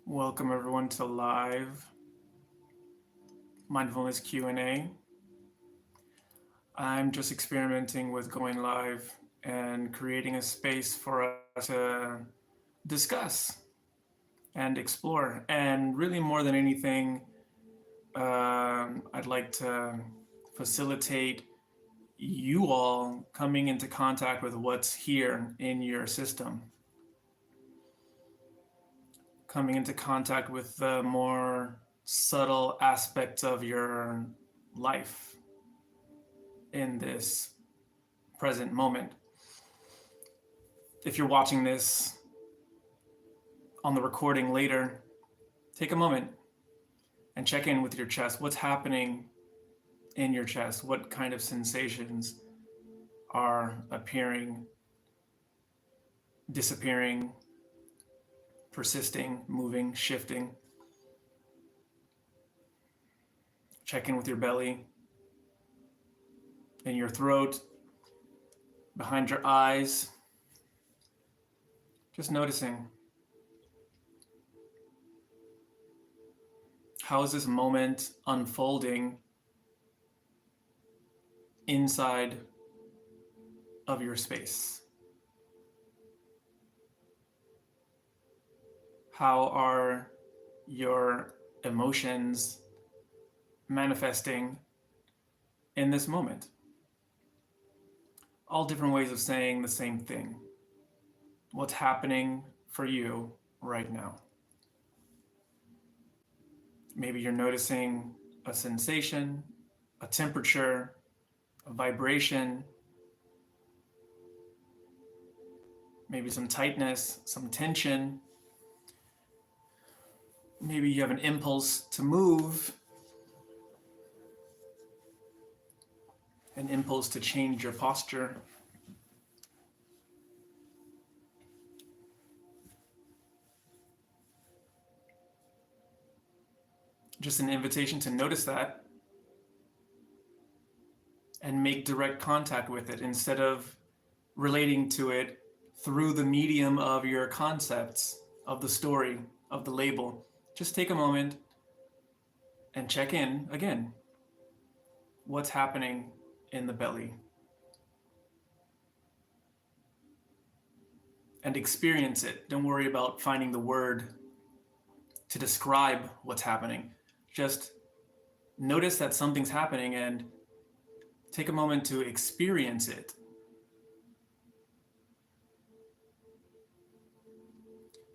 Welcome everyone to live Mindfulness Q&A. I'm just experimenting with going live and creating a space for us to discuss and explore. And really more than anything, I'd like to facilitate you all coming into contact with what's here in your system. Coming into contact with the more subtle aspects of your life in this present moment. If you're watching this on the recording later, take a moment and check in with your chest. What's happening in your chest? What kind of sensations are appearing, disappearing, persisting, moving, shifting? Check in with your belly, in your throat, behind your eyes. Just noticing. How is this moment unfolding inside of your space? How are your emotions manifesting in this moment? All different ways of saying the same thing. What's happening for you right now? Maybe you're noticing a sensation, a temperature, a vibration, maybe some tightness, some tension. Maybe you have an impulse to move, an impulse to change your posture. Just an invitation to notice that and make direct contact with it instead of relating to it through the medium of your concepts, of the story, of the label. Just take a moment and check in again. What's happening in the belly? And experience it. Don't worry about finding the word to describe what's happening. Just notice that something's happening and take a moment to experience it.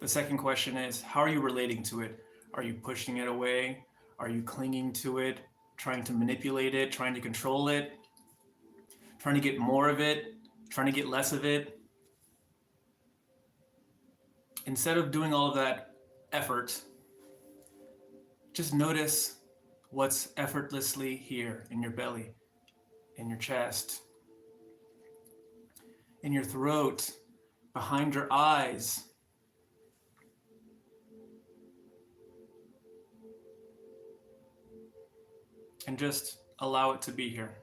The second question is, how are you relating to it? Are you pushing it away? Are you clinging to it, trying to manipulate it, trying to control it, trying to get more of it, trying to get less of it? Instead of doing all of that effort, just notice what's effortlessly here in your belly, in your chest, in your throat, behind your eyes. And just allow it to be here.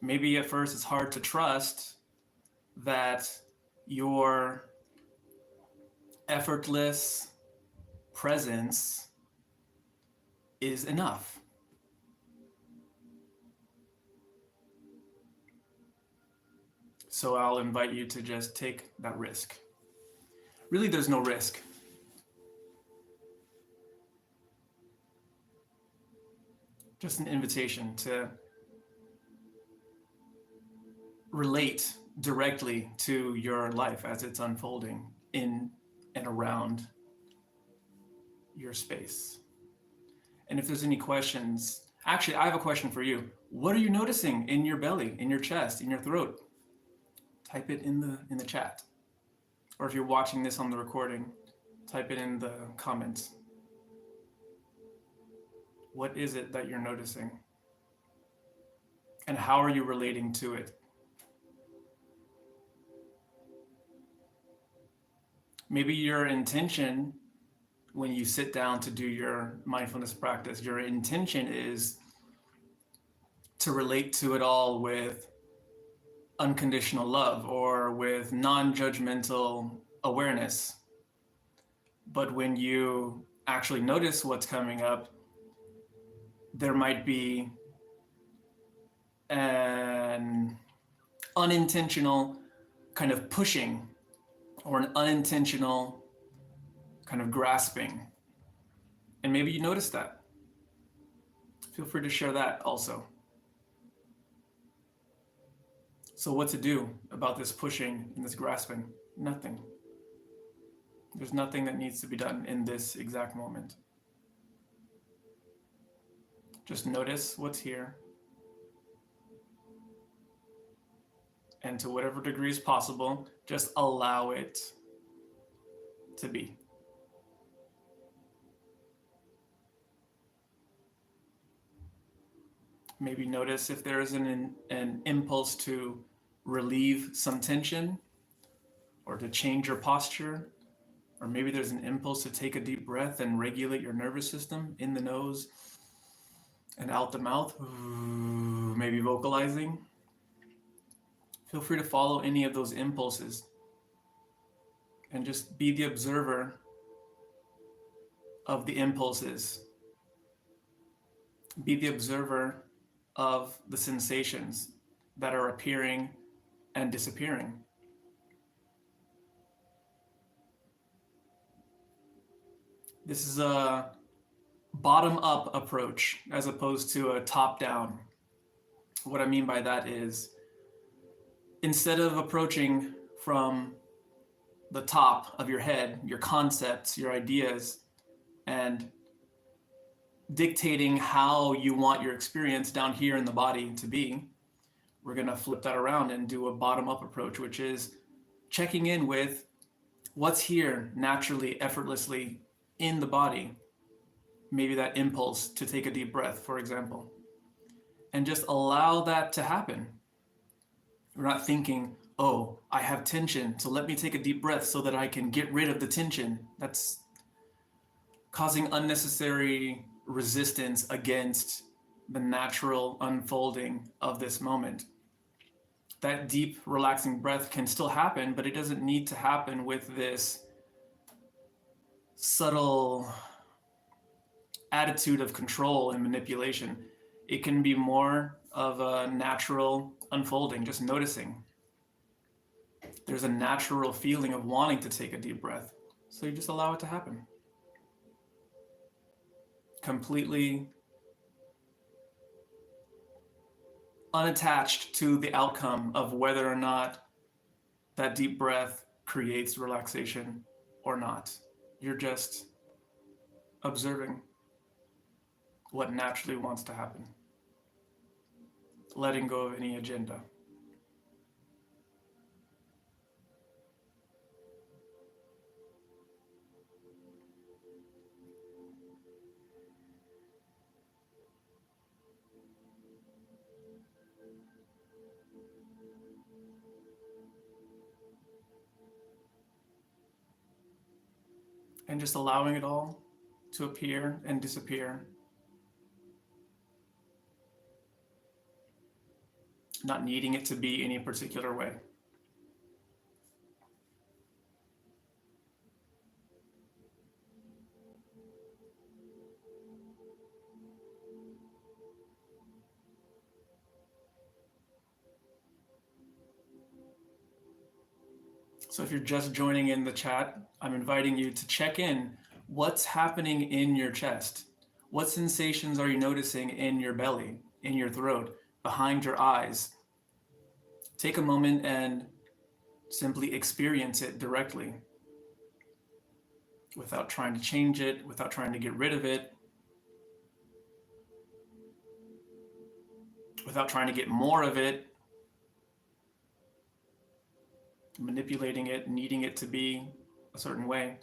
Maybe at first it's hard to trust that your effortless presence is enough. So I'll invite you to just take that risk. Really, there's no risk. Just an invitation to relate directly to your life as it's unfolding in and around your space. And if there's any questions, actually, I have a question for you. What are you noticing in your belly, in your chest, in your throat? Type it in the chat. Or if you're watching this on the recording, type it in the comments. What is it that you're noticing? And how are you relating to it? Maybe your intention when you sit down to do your mindfulness practice, your intention is to relate to it all with unconditional love or with non-judgmental awareness. But when you actually notice what's coming up, there might be an unintentional kind of pushing or an unintentional kind of grasping. And maybe you notice that. Feel free to share that also. So what to do about this pushing and this grasping? Nothing. There's nothing that needs to be done in this exact moment. Just notice what's here. And to whatever degree is possible, just allow it to be. Maybe notice if there is an impulse to relieve some tension or to change your posture, or maybe there's an impulse to take a deep breath and regulate your nervous system in the nose and out the mouth, maybe vocalizing. Feel free to follow any of those impulses and just be the observer of the impulses. Be the observer of the sensations that are appearing and disappearing. This is a bottom-up approach as opposed to a top-down. What I mean by that is, instead of approaching from the top of your head, your concepts, your ideas, and dictating how you want your experience down here in the body to be, we're going to flip that around and do a bottom-up approach, which is checking in with what's here naturally, effortlessly in the body. Maybe that impulse to take a deep breath, for example, and just allow that to happen. We're not thinking, oh, I have tension, so let me take a deep breath so that I can get rid of the tension. That's causing unnecessary resistance against the natural unfolding of this moment. That deep, relaxing breath can still happen, but it doesn't need to happen with this subtle attitude of control and manipulation. It can be more of a natural unfolding, just noticing. There's a natural feeling of wanting to take a deep breath, so you just allow it to happen. Completely unattached to the outcome of whether or not that deep breath creates relaxation or not. You're just observing what naturally wants to happen, letting go of any agenda. And just allowing it all to appear and disappear. Not needing it to be any particular way. So if you're just joining in the chat, I'm inviting you to check in. What's happening in your chest? What sensations are you noticing in your belly, in your throat, behind your eyes? Take a moment and simply experience it directly without trying to change it, without trying to get rid of it, without trying to get more of it, manipulating it, needing it to be a certain way.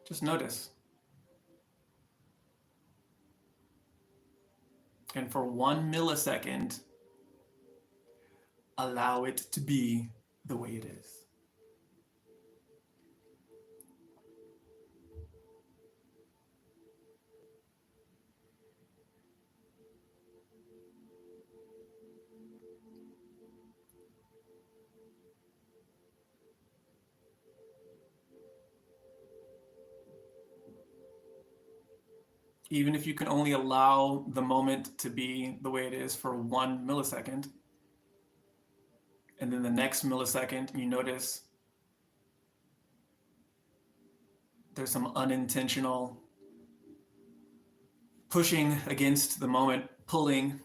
Just notice. And for 1 millisecond, allow it to be the way it is. Even if you can only allow the moment to be the way it is for 1 millisecond, and then the next millisecond, you notice there's some unintentional pushing against the moment, pulling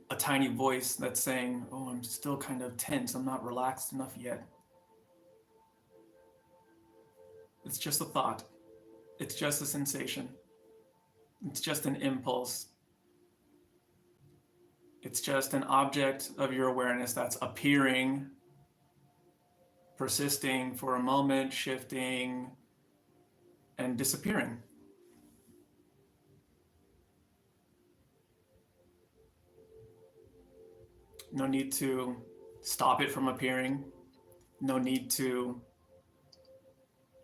a tiny voice that's saying, oh, I'm still kind of tense. I'm not relaxed enough yet. It's just a thought. It's just a sensation. It's just an impulse. It's just an object of your awareness that's appearing, persisting for a moment, shifting, and disappearing. No need to stop it from appearing. No need to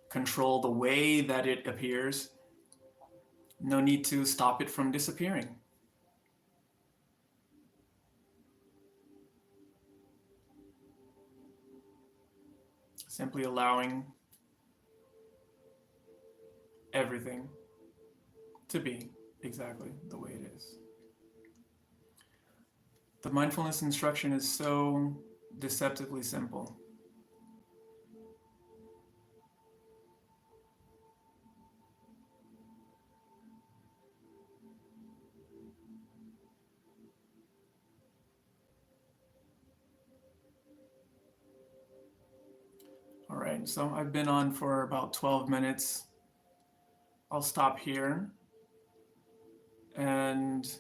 control the way that it appears. No need to stop it from disappearing. Simply allowing everything to be exactly the way it is. The mindfulness instruction is so deceptively simple. All right, so I've been on for about 12 minutes. I'll stop here. And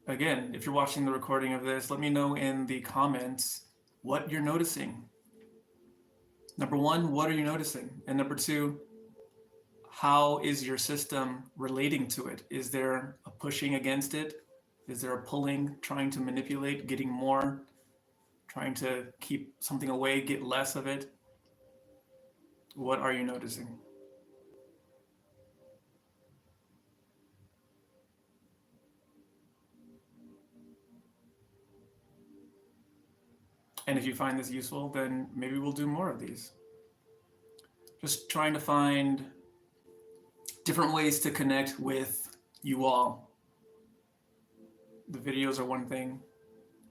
again, if you're watching the recording of this, let me know in the comments what you're noticing. Number one, what are you noticing? And number two, how is your system relating to it? Is there a pushing against it? Is there a pulling, trying to manipulate, getting more, trying to keep something away, get less of it? What are you noticing? And if you find this useful, then maybe we'll do more of these. Just trying to find different ways to connect with you all. The videos are one thing,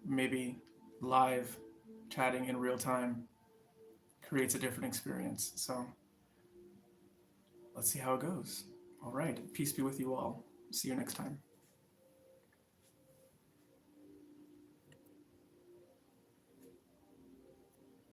maybe live chatting in real time creates a different experience. So let's see how it goes. All right, peace be with you all. See you next time.